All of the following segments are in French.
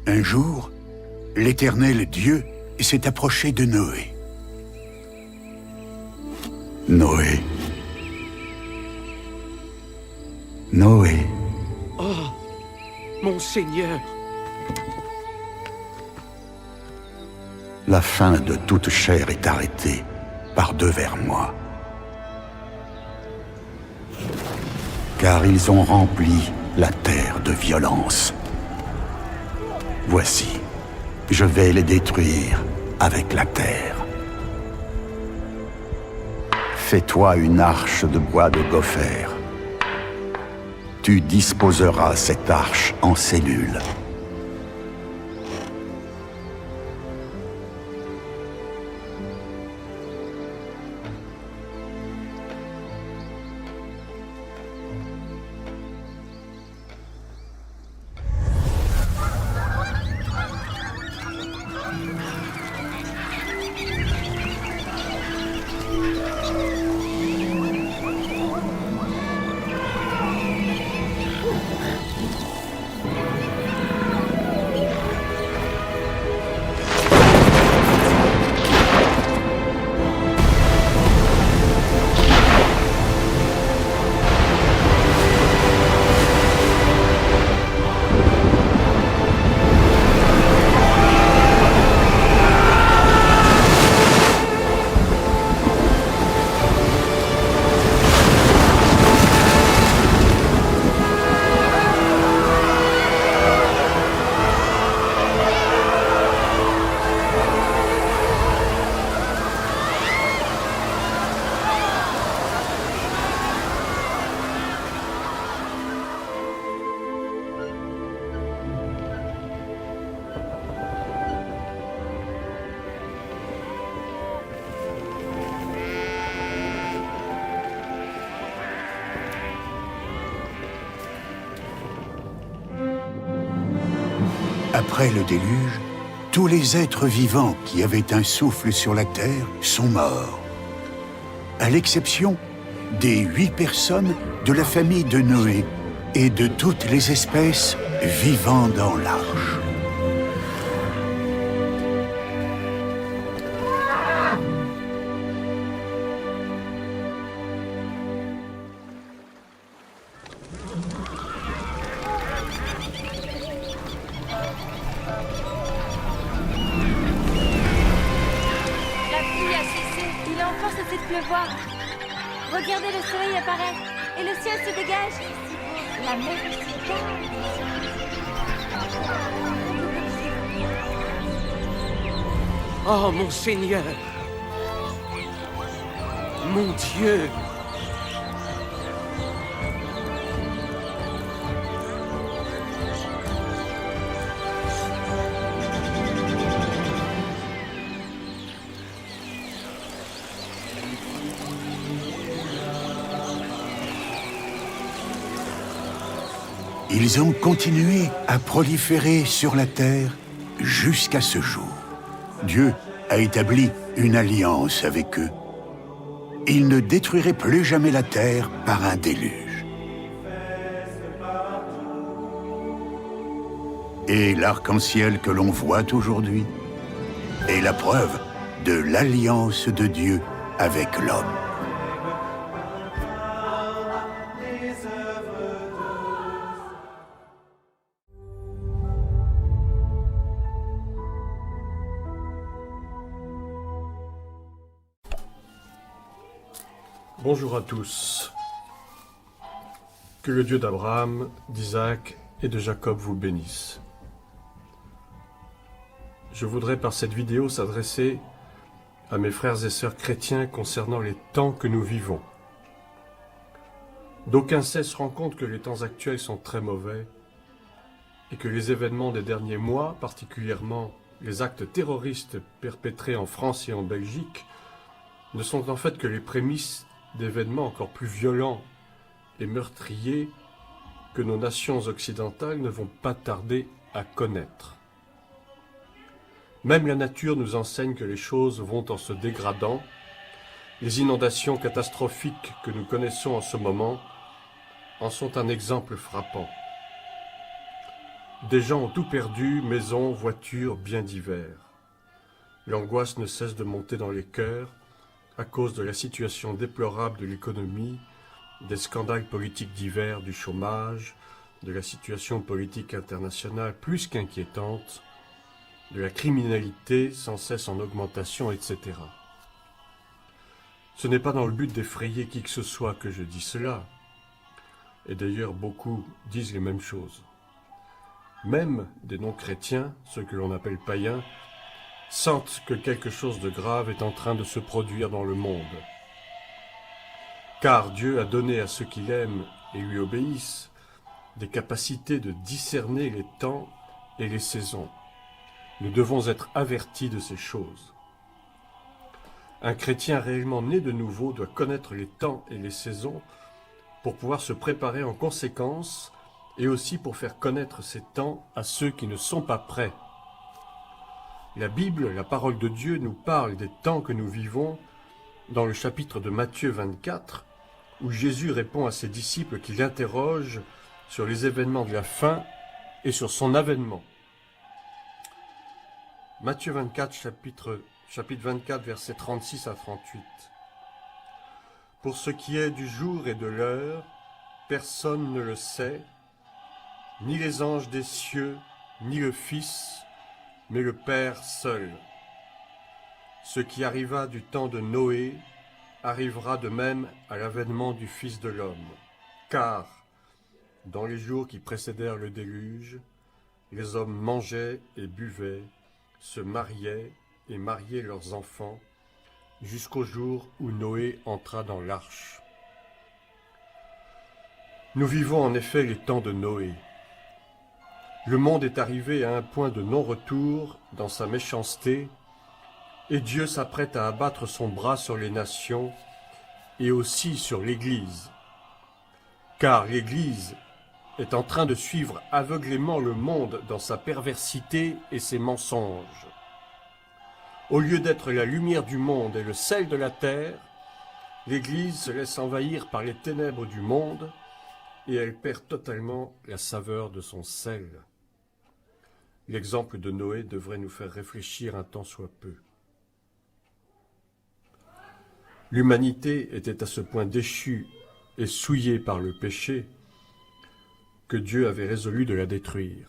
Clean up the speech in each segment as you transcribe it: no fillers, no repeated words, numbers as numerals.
Un jour, l'Éternel Dieu s'est approché de Noé. Noé. Noé. Oh, mon Seigneur! La fin de toute chair est arrêtée par devers moi. Car ils ont rempli la terre de violence. Voici, je vais les détruire avec la terre. Fais-toi une arche de bois de gopher. Tu disposeras cette arche en cellules. Après le déluge, tous les êtres vivants qui avaient un souffle sur la terre sont morts, à l'exception des 8 personnes de la famille de Noé et de toutes les espèces vivant dans l'arche. De pleuvoir. Regardez, le soleil apparaît et le ciel se dégage. La mer est si calme. Oh, mon Seigneur! Mon Dieu! Ils ont continué à proliférer sur la terre jusqu'à ce jour. Dieu a établi une alliance avec eux. Il ne détruirait plus jamais la terre par un déluge. Et l'arc-en-ciel que l'on voit aujourd'hui est la preuve de l'alliance de Dieu avec l'homme. Bonjour à tous. Que le Dieu d'Abraham, d'Isaac et de Jacob vous bénisse. Je voudrais par cette vidéo s'adresser à mes frères et sœurs chrétiens concernant les temps que nous vivons. D'aucuns se rendent compte que les temps actuels sont très mauvais et que les événements des derniers mois, particulièrement les actes terroristes perpétrés en France et en Belgique, ne sont en fait que les prémices d'événements encore plus violents et meurtriers que nos nations occidentales ne vont pas tarder à connaître. Même la nature nous enseigne que les choses vont en se dégradant. Les inondations catastrophiques que nous connaissons en ce moment en sont un exemple frappant. Des gens ont tout perdu, maisons, voitures, biens divers. L'angoisse ne cesse de monter dans les cœurs à cause de la situation déplorable de l'économie, des scandales politiques divers, du chômage, de la situation politique internationale plus qu'inquiétante, de la criminalité sans cesse en augmentation, etc. Ce n'est pas dans le but d'effrayer qui que ce soit que je dis cela, et d'ailleurs beaucoup disent les mêmes choses. Même des non-chrétiens, ceux que l'on appelle païens, sentent que quelque chose de grave est en train de se produire dans le monde. Car Dieu a donné à ceux qui l'aiment et lui obéissent des capacités de discerner les temps et les saisons. Nous devons être avertis de ces choses. Un chrétien réellement né de nouveau doit connaître les temps et les saisons pour pouvoir se préparer en conséquence et aussi pour faire connaître ces temps à ceux qui ne sont pas prêts. La Bible, la parole de Dieu, nous parle des temps que nous vivons dans le chapitre de Matthieu 24, où Jésus répond à ses disciples qui l'interrogent sur les événements de la fin et sur son avènement. Matthieu 24, chapitre 24, versets 36 à 38. Pour ce qui est du jour et de l'heure, personne ne le sait, ni les anges des cieux, ni le Fils, mais le Père seul. Ce qui arriva du temps de Noé arrivera de même à l'avènement du Fils de l'homme. Car, dans les jours qui précédèrent le déluge, les hommes mangeaient et buvaient, se mariaient et mariaient leurs enfants, jusqu'au jour où Noé entra dans l'arche. Nous vivons en effet les temps de Noé. Le monde est arrivé à un point de non-retour dans sa méchanceté, et Dieu s'apprête à abattre son bras sur les nations et aussi sur l'Église. Car l'Église est en train de suivre aveuglément le monde dans sa perversité et ses mensonges. Au lieu d'être la lumière du monde et le sel de la terre, l'Église se laisse envahir par les ténèbres du monde et elle perd totalement la saveur de son sel. L'exemple de Noé devrait nous faire réfléchir un tant soit peu. L'humanité était à ce point déchue et souillée par le péché que Dieu avait résolu de la détruire.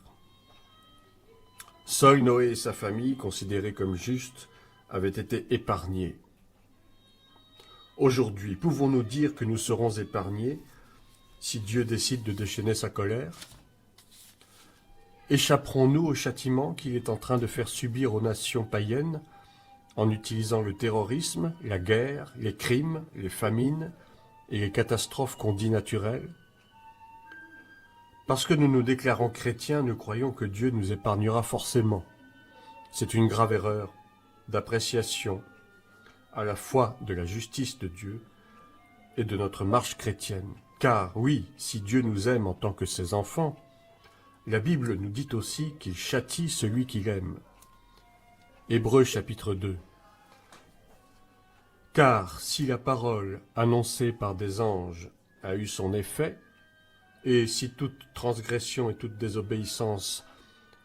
Seul Noé et sa famille, considérés comme justes, avaient été épargnés. Aujourd'hui, pouvons-nous dire que nous serons épargnés si Dieu décide de déchaîner sa colère? Échapperons-nous au châtiment qu'il est en train de faire subir aux nations païennes en utilisant le terrorisme, la guerre, les crimes, les famines et les catastrophes qu'on dit naturelles? Parce que nous nous déclarons chrétiens, nous croyons que Dieu nous épargnera forcément. C'est une grave erreur d'appréciation à la fois de la justice de Dieu et de notre marche chrétienne. Car oui, si Dieu nous aime en tant que ses enfants, la Bible nous dit aussi qu'il châtie celui qu'il aime. Hébreux chapitre 2. Car si la parole annoncée par des anges a eu son effet, et si toute transgression et toute désobéissance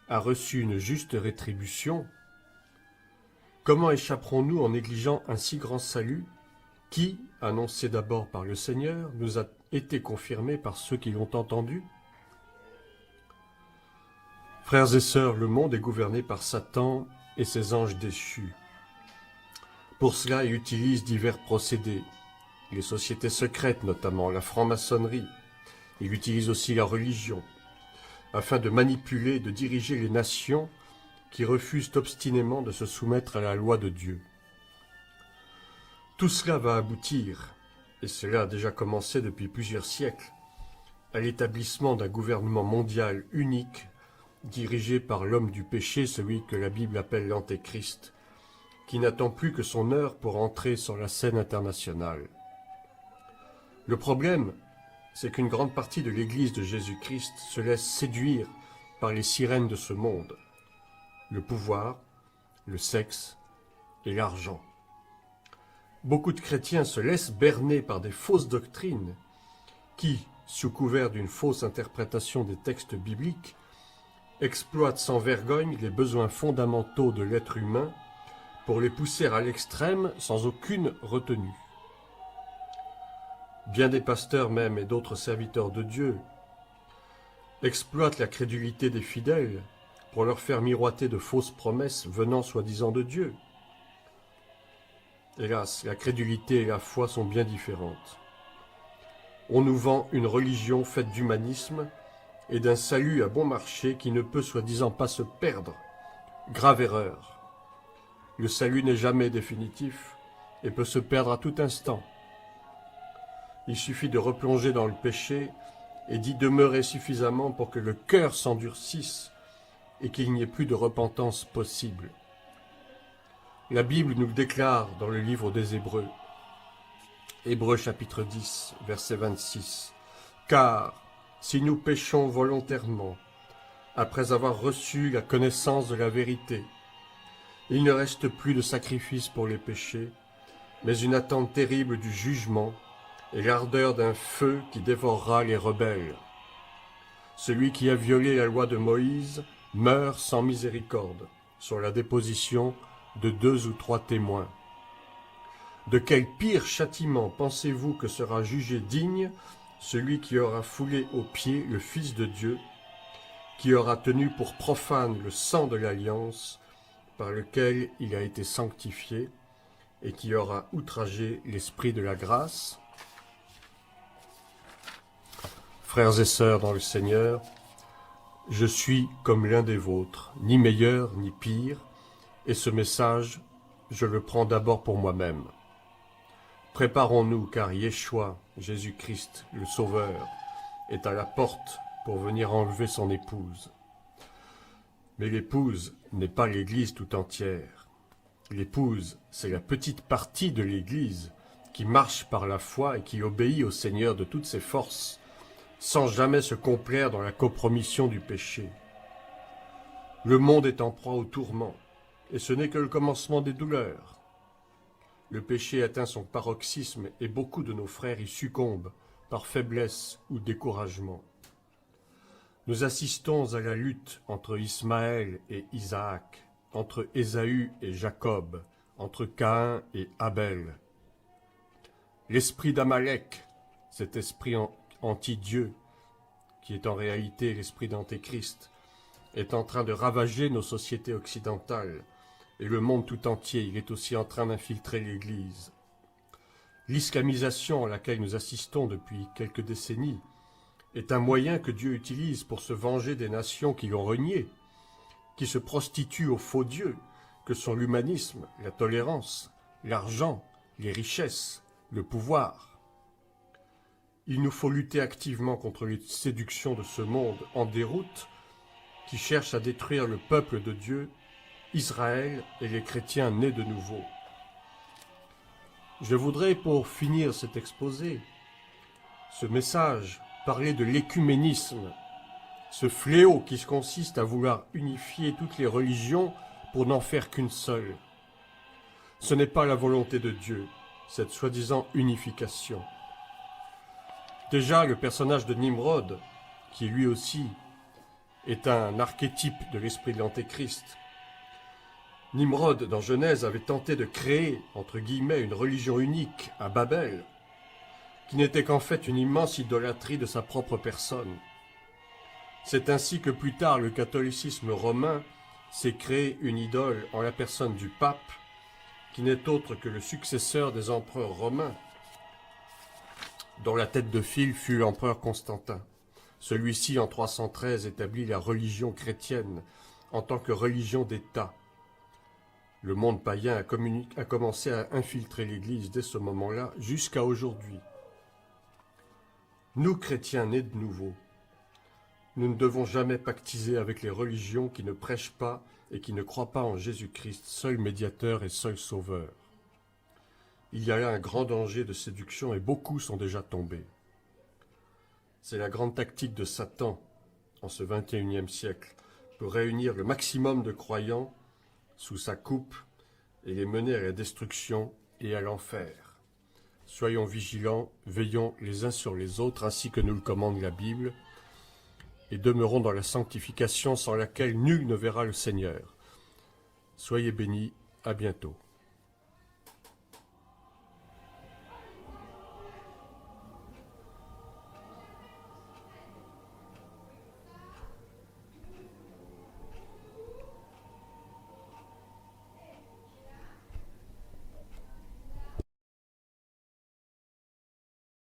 a reçu une juste rétribution, comment échapperons-nous en négligeant un si grand salut qui, annoncé d'abord par le Seigneur, nous a été confirmé par ceux qui l'ont entendu? Frères et sœurs, le monde est gouverné par Satan et ses anges déchus. Pour cela, il utilise divers procédés, les sociétés secrètes notamment, la franc-maçonnerie. Il utilise aussi la religion, afin de manipuler et de diriger les nations qui refusent obstinément de se soumettre à la loi de Dieu. Tout cela va aboutir, et cela a déjà commencé depuis plusieurs siècles, à l'établissement d'un gouvernement mondial unique, dirigé par l'homme du péché, celui que la Bible appelle l'Antéchrist, qui n'attend plus que son heure pour entrer sur la scène internationale. Le problème, c'est qu'une grande partie de l'Église de Jésus-Christ se laisse séduire par les sirènes de ce monde, le pouvoir, le sexe et l'argent. Beaucoup de chrétiens se laissent berner par des fausses doctrines qui, sous couvert d'une fausse interprétation des textes bibliques, exploite sans vergogne les besoins fondamentaux de l'être humain pour les pousser à l'extrême sans aucune retenue. Bien des pasteurs même et d'autres serviteurs de Dieu exploitent la crédulité des fidèles pour leur faire miroiter de fausses promesses venant soi-disant de Dieu. Hélas, la crédulité et la foi sont bien différentes. On nous vend une religion faite d'humanisme et d'un salut à bon marché qui ne peut soi-disant pas se perdre. Grave erreur. Le salut n'est jamais définitif et peut se perdre à tout instant. Il suffit de replonger dans le péché et d'y demeurer suffisamment pour que le cœur s'endurcisse et qu'il n'y ait plus de repentance possible. La Bible nous le déclare dans le livre des Hébreux. Hébreux chapitre 10, verset 26. « Car si nous péchons volontairement, après avoir reçu la connaissance de la vérité, il ne reste plus de sacrifice pour les péchés, mais une attente terrible du jugement et l'ardeur d'un feu qui dévorera les rebelles. Celui qui a violé la loi de Moïse meurt sans miséricorde, sur la déposition de 2 ou 3 témoins. De quel pire châtiment pensez-vous que sera jugé digne celui qui aura foulé aux pieds le Fils de Dieu, qui aura tenu pour profane le sang de l'alliance par lequel il a été sanctifié, et qui aura outragé l'Esprit de la grâce? » Frères et sœurs dans le Seigneur, je suis comme l'un des vôtres, ni meilleur ni pire, et ce message, je le prends d'abord pour moi-même. Préparons-nous, car Yeshua, Jésus-Christ, le Sauveur, est à la porte pour venir enlever son épouse. Mais l'épouse n'est pas l'Église tout entière. L'épouse, c'est la petite partie de l'Église qui marche par la foi et qui obéit au Seigneur de toutes ses forces, sans jamais se complaire dans la compromission du péché. Le monde est en proie au tourment, et ce n'est que le commencement des douleurs. Le péché atteint son paroxysme et beaucoup de nos frères y succombent par faiblesse ou découragement. Nous assistons à la lutte entre Ismaël et Isaac, entre Ésaü et Jacob, entre Caïn et Abel. L'esprit d'Amalek, cet esprit anti-Dieu, qui est en réalité l'esprit d'Antéchrist, est en train de ravager nos sociétés occidentales et le monde tout entier. Il est aussi en train d'infiltrer l'Église. L'islamisation à laquelle nous assistons depuis quelques décennies est un moyen que Dieu utilise pour se venger des nations qui l'ont renié, qui se prostituent aux faux dieux, que sont l'humanisme, la tolérance, l'argent, les richesses, le pouvoir. Il nous faut lutter activement contre les séductions de ce monde en déroute qui cherche à détruire le peuple de Dieu, Israël et les chrétiens nés de nouveau. Je voudrais, pour finir cet exposé, ce message, parler de l'écuménisme, ce fléau qui consiste à vouloir unifier toutes les religions pour n'en faire qu'une seule. Ce n'est pas la volonté de Dieu, cette soi-disant unification. Déjà, le personnage de Nimrod, qui lui aussi est un archétype de l'esprit de l'Antéchrist. Nimrod, dans Genèse, avait tenté de créer, entre guillemets, une religion unique à Babel, qui n'était qu'en fait une immense idolâtrie de sa propre personne. C'est ainsi que plus tard le catholicisme romain s'est créé une idole en la personne du pape, qui n'est autre que le successeur des empereurs romains, dont la tête de file fut l'empereur Constantin. Celui-ci, en 313, établit la religion chrétienne en tant que religion d'État. Le monde païen a commencé à infiltrer l'Église dès ce moment-là jusqu'à aujourd'hui. Nous, chrétiens nés de nouveau, nous ne devons jamais pactiser avec les religions qui ne prêchent pas et qui ne croient pas en Jésus-Christ, seul médiateur et seul sauveur. Il y a là un grand danger de séduction et beaucoup sont déjà tombés. C'est la grande tactique de Satan en ce XXIe siècle pour réunir le maximum de croyants sous sa coupe et les mener à la destruction et à l'enfer. Soyons vigilants, veillons les uns sur les autres ainsi que nous le commande la Bible et demeurons dans la sanctification sans laquelle nul ne verra le Seigneur. Soyez bénis, à bientôt.